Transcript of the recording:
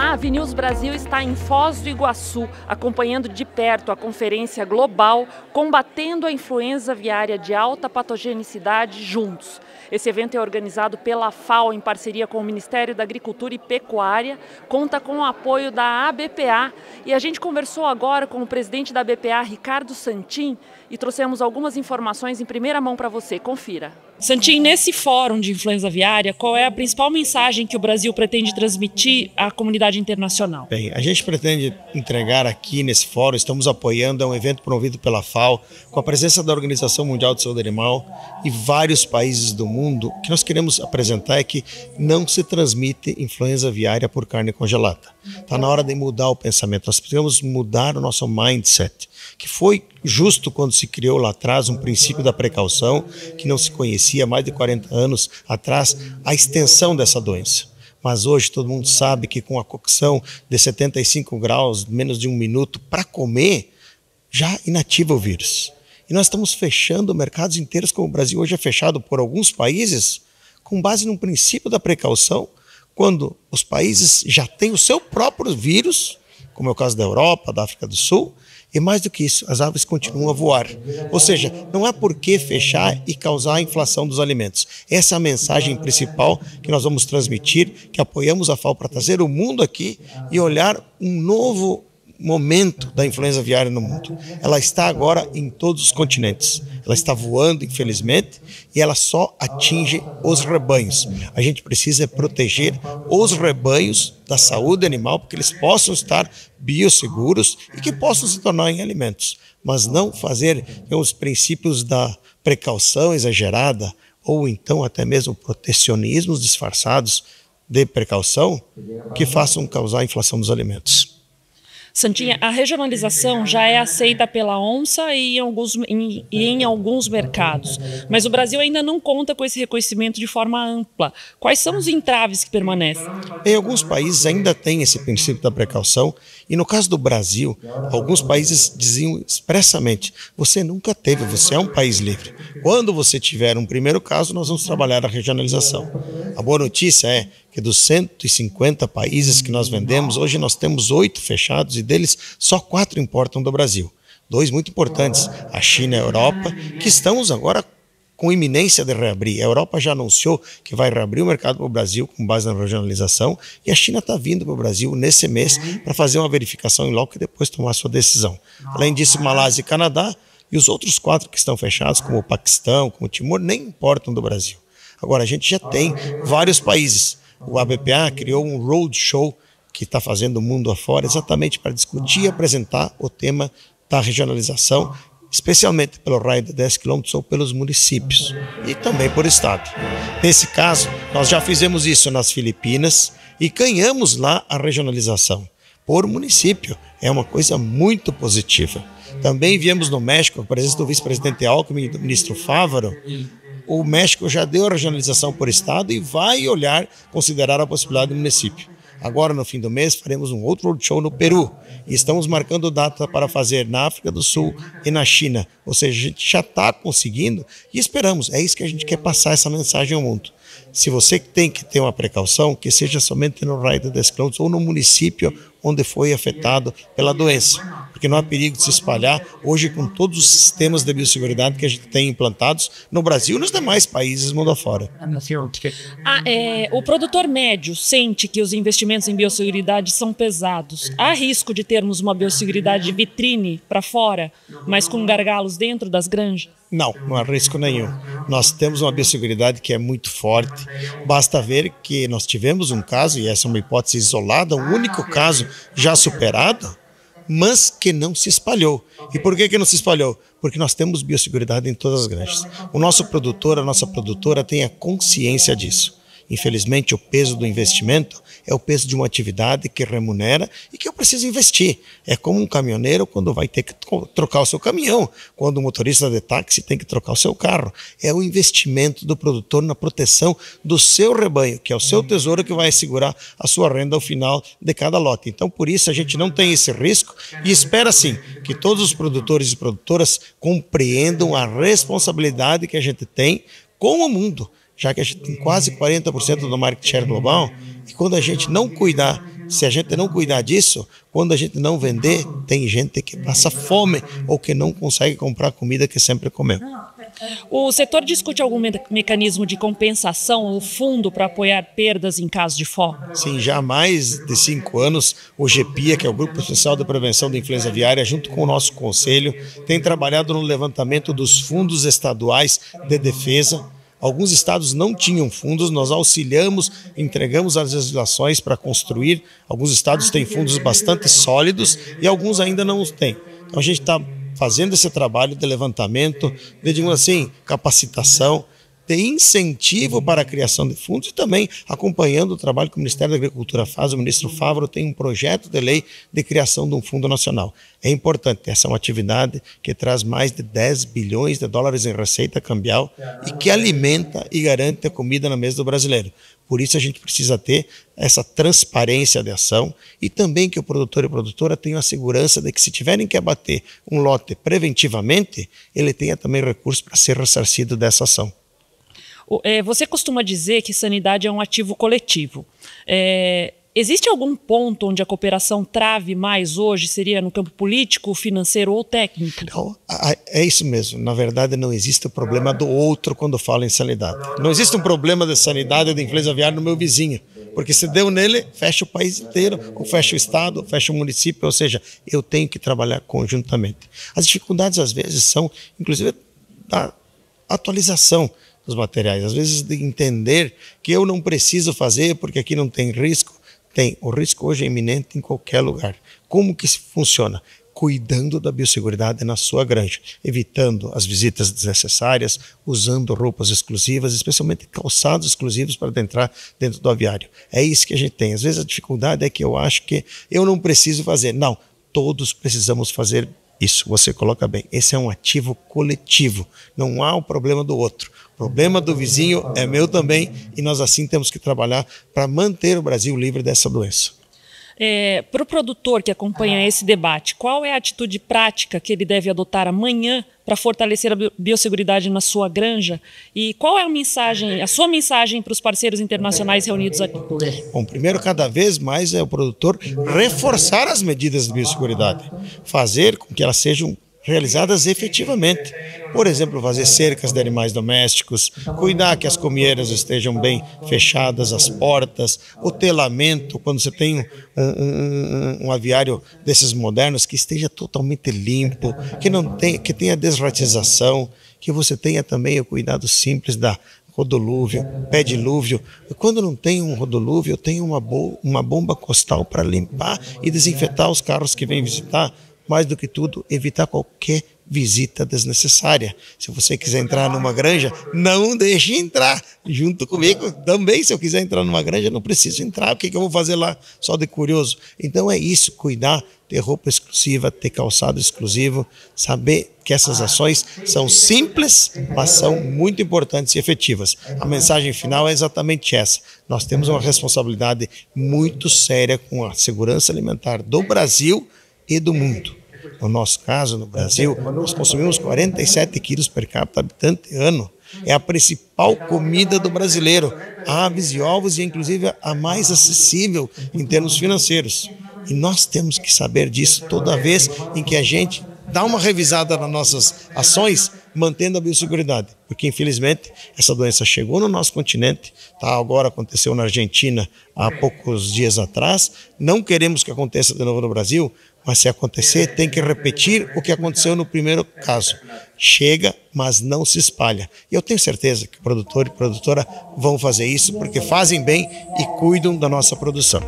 A Avinews Brasil está em Foz do Iguaçu, acompanhando de perto a conferência global Combatendo a Influenza Aviária de Alta Patogenicidade Juntos. Esse evento é organizado pela FAO em parceria com o Ministério da Agricultura e Pecuária, conta com o apoio da ABPA e a gente conversou agora com o presidente da ABPA, Ricardo Santin, e trouxemos algumas informações em primeira mão para você. Confira. Santin, nesse fórum de influenza aviária, qual é a principal mensagem que o Brasil pretende transmitir à comunidade internacional? Bem, a gente pretende entregar aqui nesse fórum, estamos apoiando um evento promovido pela FAO, com a presença da Organização Mundial de Saúde Animal e vários países do mundo. O que nós queremos apresentar é que não se transmite influenza aviária por carne congelada. Está na hora de mudar o pensamento, nós precisamos mudar o nosso mindset, que foi justo quando se criou lá atrás um princípio da precaução, que não se conhecia há mais de 40 anos atrás, a extensão dessa doença. Mas hoje todo mundo sabe que com a cocção de 75 graus, menos de um minuto, para comer, já inativa o vírus. E nós estamos fechando mercados inteiros, como o Brasil hoje é fechado por alguns países, com base num princípio da precaução, quando os países já têm o seu próprio vírus, como é o caso da Europa, da África do Sul, e mais do que isso, as aves continuam a voar. Ou seja, não há por que fechar e causar a inflação dos alimentos. Essa é a mensagem principal que nós vamos transmitir, que apoiamos a FAO para trazer o mundo aqui e olhar um novo momento da influenza aviária no mundo. Ela está agora em todos os continentes. Ela está voando, infelizmente, e ela só atinge os rebanhos. A gente precisa proteger os rebanhos da saúde animal, porque eles possam estar biosseguros e que possam se tornar em alimentos. Mas não fazer os princípios da precaução exagerada ou então até mesmo protecionismos disfarçados de precaução que façam causar a inflação dos alimentos. Santinha, a regionalização já é aceita pela ONSA e em alguns mercados, mas o Brasil ainda não conta com esse reconhecimento de forma ampla. Quais são os entraves que permanecem? Em alguns países ainda tem esse princípio da precaução e no caso do Brasil, alguns países diziam expressamente, você nunca teve, você é um país livre. Quando você tiver um primeiro caso, nós vamos trabalhar a regionalização. A boa notícia é que dos 150 países que nós vendemos, hoje nós temos 8 fechados e deles só 4 importam do Brasil. 2 muito importantes, a China e a Europa, que estamos agora com iminência de reabrir. A Europa já anunciou que vai reabrir o mercado para o Brasil com base na regionalização e a China está vindo para o Brasil nesse mês para fazer uma verificação em loco e depois tomar sua decisão. Além disso, Malásia e Canadá e os outros 4 que estão fechados, como o Paquistão, como o Timor, nem importam do Brasil. Agora, a gente já tem vários países. O ABPA criou um roadshow que está fazendo o mundo afora exatamente para discutir e apresentar o tema da regionalização, especialmente pelo raio de 10 quilômetros ou pelos municípios e também por estado. Nesse caso, nós já fizemos isso nas Filipinas e ganhamos lá a regionalização por município. É uma coisa muito positiva. Também viemos no México, a presença do vice-presidente Alckmin e do ministro Fávaro. O México já deu a regionalização por estado e vai olhar, considerar a possibilidade do município. Agora, no fim do mês, faremos um outro roadshow no Peru e estamos marcando data para fazer na África do Sul e na China. Ou seja, a gente já está conseguindo e esperamos. É isso que a gente quer passar essa mensagem ao mundo. Se você tem que ter uma precaução, que seja somente no raio de 10 quilômetros ou no município onde foi afetado pela doença, porque não há perigo de se espalhar hoje com todos os sistemas de biosseguridade que a gente tem implantados no Brasil e nos demais países mundo afora. O produtor médio sente que os investimentos em biosseguridade são pesados. Há risco de termos uma biosseguridade de vitrine para fora, mas com gargalos dentro das granjas? Não, não há risco nenhum. Nós temos uma biosseguridade que é muito forte. Basta ver que nós tivemos um caso, e essa é uma hipótese isolada, um único caso já superado, mas que não se espalhou. E por que não se espalhou? Porque nós temos biosseguridade em todas as granjas. O nosso produtor, a nossa produtora tem a consciência disso. Infelizmente, o peso do investimento é o peso de uma atividade que remunera e que eu preciso investir. É como um caminhoneiro quando vai ter que trocar o seu caminhão, quando o motorista de táxi tem que trocar o seu carro. É o investimento do produtor na proteção do seu rebanho, que é o seu tesouro que vai assegurar a sua renda ao final de cada lote. Então, por isso, a gente não tem esse risco e espera, sim, que todos os produtores e produtoras compreendam a responsabilidade que a gente tem com o mundo, já que a gente tem quase 40% do market share global, e quando a gente não cuidar Se a gente não cuidar disso, quando a gente não vender, tem gente que passa fome ou que não consegue comprar a comida que sempre comeu. O setor discute algum mecanismo de compensação ou fundo para apoiar perdas em caso de fome? Sim, já há mais de 5 anos, o GPIA, que é o Grupo Especial de Prevenção da Influenza Aviária, junto com o nosso conselho, tem trabalhado no levantamento dos fundos estaduais de defesa. Alguns estados não tinham fundos, nós auxiliamos, entregamos as legislações para construir. Alguns estados têm fundos bastante sólidos e alguns ainda não os têm. Então a gente está fazendo esse trabalho de levantamento, de, digamos assim, capacitação, de incentivo para a criação de fundos e também acompanhando o trabalho que o Ministério da Agricultura faz. O ministro Favaro tem um projeto de lei de criação de um fundo nacional. É importante, essa é uma atividade que traz mais de 10 bilhões de dólares em receita cambial e que alimenta e garante a comida na mesa do brasileiro. Por isso a gente precisa ter essa transparência de ação e também que o produtor e produtora tenham a segurança de que se tiverem que abater um lote preventivamente, ele tenha também recursos para ser ressarcido dessa ação. Você costuma dizer que sanidade é um ativo coletivo. Existe algum ponto onde a cooperação trave mais hoje? Seria no campo político, financeiro ou técnico? Não, é isso mesmo. Na verdade, não existe o problema do outro quando fala em sanidade. Não existe um problema de sanidade ou de influenza aviária no meu vizinho. Porque se deu nele, fecha o país inteiro, ou fecha o estado, ou fecha o município. Ou seja, eu tenho que trabalhar conjuntamente. As dificuldades, às vezes, são, inclusive, da atualização dos materiais. Às vezes, de entender que eu não preciso fazer porque aqui não tem risco. Tem. O risco hoje é iminente em qualquer lugar. Como que funciona? Cuidando da biosseguridade na sua granja, evitando as visitas desnecessárias, usando roupas exclusivas, especialmente calçados exclusivos para entrar dentro do aviário. É isso que a gente tem. Às vezes a dificuldade é que eu acho que eu não preciso fazer. Não, todos precisamos fazer isso. Você coloca bem. Esse é um ativo coletivo. Não há o problema do outro. O problema do vizinho é meu também e nós assim temos que trabalhar para manter o Brasil livre dessa doença. Para o produtor que acompanha esse debate, qual é a atitude prática que ele deve adotar amanhã para fortalecer a biosseguridade na sua granja? E qual é a sua mensagem para os parceiros internacionais reunidos aqui? Bom, primeiro, cada vez mais é o produtor reforçar as medidas de biosseguridade, fazer com que elas sejam realizadas efetivamente. Por exemplo, fazer cercas de animais domésticos, cuidar que as comieiras estejam bem fechadas, as portas, o telamento, quando você tem um aviário desses modernos, que esteja totalmente limpo, que tenha desratização, que você tenha também o cuidado simples da rodolúvio, pé dilúvio. Quando não tem um rodolúvio, eu tenho uma bomba costal para limpar e desinfetar os carros que vêm visitar. Mais do que tudo, evitar qualquer visita desnecessária. Se você quiser entrar numa granja, não deixe entrar. Junto comigo também, se eu quiser entrar numa granja, não preciso entrar. O que eu vou fazer lá só de curioso? Então é isso, cuidar, ter roupa exclusiva, ter calçado exclusivo, saber que essas ações são simples, mas são muito importantes e efetivas. A mensagem final é exatamente essa. Nós temos uma responsabilidade muito séria com a segurança alimentar do Brasil e do mundo. No nosso caso, no Brasil, nós consumimos 47 quilos per capita habitante ano. É a principal comida do brasileiro. Aves e ovos e, inclusive, a mais acessível em termos financeiros. E nós temos que saber disso toda vez em que a gente dá uma revisada nas nossas ações, mantendo a biosseguridade. Porque, infelizmente, essa doença chegou no nosso continente, agora aconteceu na Argentina há poucos dias atrás. Não queremos que aconteça de novo no Brasil, mas se acontecer, tem que repetir o que aconteceu no primeiro caso. Chega, mas não se espalha. E eu tenho certeza que o produtor e produtora vão fazer isso porque fazem bem e cuidam da nossa produção.